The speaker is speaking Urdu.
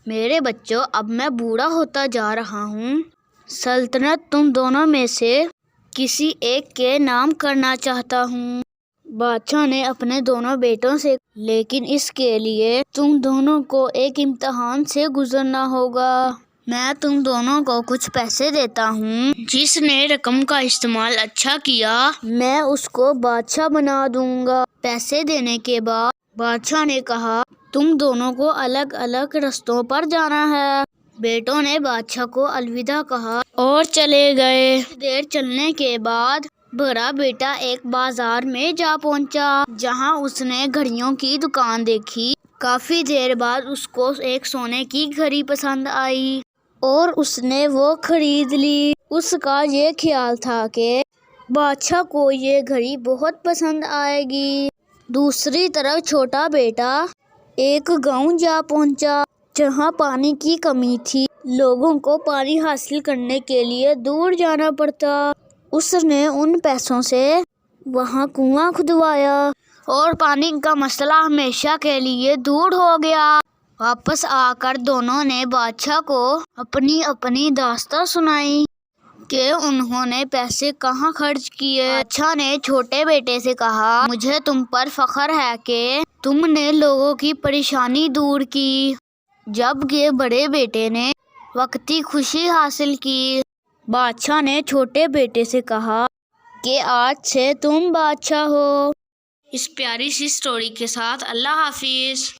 میرے بچوں، اب میں بوڑھا ہوتا جا رہا ہوں۔ سلطنت تم دونوں میں سے کسی ایک کے نام کرنا چاہتا ہوں۔ بادشاہ نے اپنے دونوں بیٹوں سے لیکن اس کے لیے تم دونوں کو ایک امتحان سے گزرنا ہوگا۔ میں تم دونوں کو کچھ پیسے دیتا ہوں، جس نے رقم کا استعمال اچھا کیا میں اس کو بادشاہ بنا دوں گا۔ پیسے دینے کے بعد بادشاہ نے کہا، تم دونوں کو الگ الگ رستوں پر جانا ہے۔ بیٹوں نے بادشاہ کو الوداع کہا اور چلے گئے۔ کچھ دیر چلنے کے بعد بڑا بیٹا ایک بازار میں جا پہنچا، جہاں اس نے گھڑیوں کی دکان دیکھی۔ کافی دیر بعد اس کو ایک سونے کی گھڑی پسند آئی اور اس نے وہ خرید لی۔ اس کا یہ خیال تھا کہ بادشاہ کو یہ گھڑی بہت پسند آئے گی۔ دوسری طرف چھوٹا بیٹا ایک گاؤں جا پہنچا، جہاں پانی کی کمی تھی۔ لوگوں کو پانی حاصل کرنے کے لیے دور جانا پڑتا۔ اس نے ان پیسوں سے وہاں کنواں کھدوایا اور پانی کا مسئلہ ہمیشہ کے لیے دور ہو گیا۔ واپس آ کر دونوں نے بادشاہ کو اپنی اپنی داستان سنائی کہ انہوں نے پیسے کہاں خرچ کیے۔ بادشاہ نے چھوٹے بیٹے سے کہا، مجھے تم پر فخر ہے کہ تم نے لوگوں کی پریشانی دور کی، جبکہ بڑے بیٹے نے وقتی خوشی حاصل کی۔ بادشاہ نے چھوٹے بیٹے سے کہا کہ آج سے تم بادشاہ ہو۔ اس پیاری سی سٹوری کے ساتھ اللہ حافظ۔